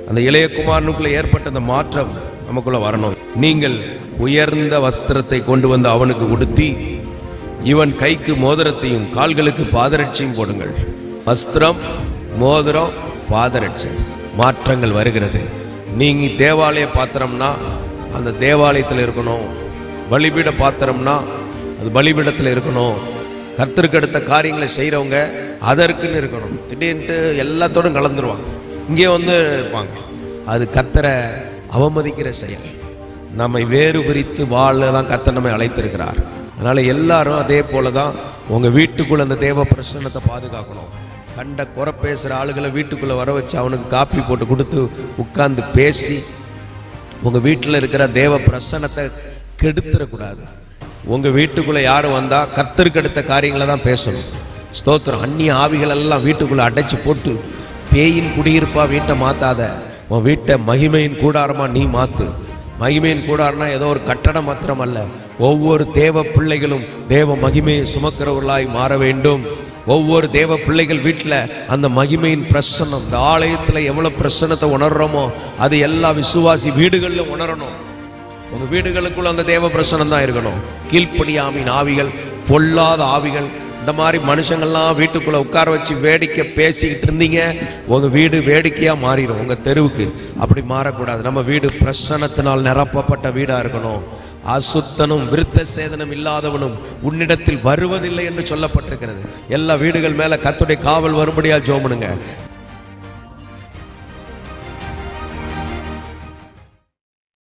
அந்த இளைய குமாரனுக்குள்ள ஏற்பட்ட அந்த மாற்றம் நமக்குள்ள வரணும். நீங்கள் உயர்ந்த வஸ்திரத்தை கொண்டு வந்து அவனுக்கு உடுத்தி இவன் கைக்கு மோதிரத்தையும் கால்களுக்கு பாதரட்சையும் போடுங்கள். வஸ்திரம், மோதிரம், பாதரட்சை, மாற்றங்கள் வருகிறது. நீங்க தேவாலய பாத்திரம்னா அந்த தேவாலயத்தில் இருக்கணும். பலிபீட பாத்திரம்னா அது பலிபீடத்தில் இருக்கணும். கர்த்தருக்கு அடுத்த காரியங்களை செய்கிறவங்க அதற்குன்னு இருக்கணும். திடீர்னு எல்லாத்தோடும் கலந்துருவாங்க, இங்கே வந்து இருப்பாங்க. அது கர்த்தரை அவமதிக்கிற செயல். நம்மை வேறு பிரித்து வாழ தான் கர்த்தர் நம்மை அழைத்திருக்கிறார். அதனால எல்லாரும் அதே போல தான் உங்கள் வீட்டுக்குள்ள அந்த தேவ பிரசன்னத்தை பாதுகாக்கணும். கண்ட குறை பேசுகிற ஆளுகளை வீட்டுக்குள்ளே வர வச்சு அவனுக்கு காப்பி போட்டு கொடுத்து உட்கார்ந்து பேசி உங்கள் வீட்டில் இருக்கிற தேவ பிரசன்னத்தை கெடுத்துடக்கூடாது. உங்கள் வீட்டுக்குள்ளே யாரும் வந்தால் கர்த்தருக்கு அடுத்த காரியங்களை தான் பேசணும். ஸ்தோத்திரம். அந்நிய ஆவிகள் எல்லாம் வீட்டுக்குள்ளே அடைச்சி போட்டு பேயின் குடியிருப்பாக வீட்டை மாற்றாத. உன் வீட்டை மகிமையின் கூடாரமாக நீ மாற்று. மகிமையின் கூடாரம்னா ஏதோ ஒரு கட்டடம் மாத்திரம் அல்ல. ஒவ்வொரு தேவ பிள்ளைகளும் தேவ மகிமையை சுமக்கிறவர்களாய் மாற வேண்டும். ஒவ்வொரு தேவ பிள்ளைகள் வீட்டில் அந்த மகிமையின் பிரசன்னம், இந்த ஆலயத்தில் எவ்வளோ பிரசன்னத்தை உணர்றோமோ அது எல்லா விசுவாசி வீடுகளிலும் உணரணும். உங்கள் வீடுகளுக்குள்ள அந்த தேவ பிரசன்னம் தான் இருக்கணும். கீழ்ப்படியாமையின் ஆவிகள், பொல்லாத ஆவிகள், இந்த மாதிரி மனுஷங்கள்லாம் வீட்டுக்குள்ளே உட்கார வச்சு வேடிக்கை பேசிக்கிட்டு இருந்தீங்க, உங்கள் வீடு வேடிக்கையாக மாறிடும். உங்கள் தெருவுக்கு அப்படி மாறக்கூடாது. நம்ம வீடு பிரசன்னத்தினால் நிரப்பப்பட்ட வீடாக இருக்கணும். அசுத்தனும் விருத்த சேதனம் இல்லாதவனும் உன்னிடத்தில் வருவதில்லை என்று சொல்லப்பட்டிருக்கிறது. எல்லா வீடுகள் மேலே கர்த்தருடைய காவல் வரும்படியாக ஜெபம் பண்ணுங்க.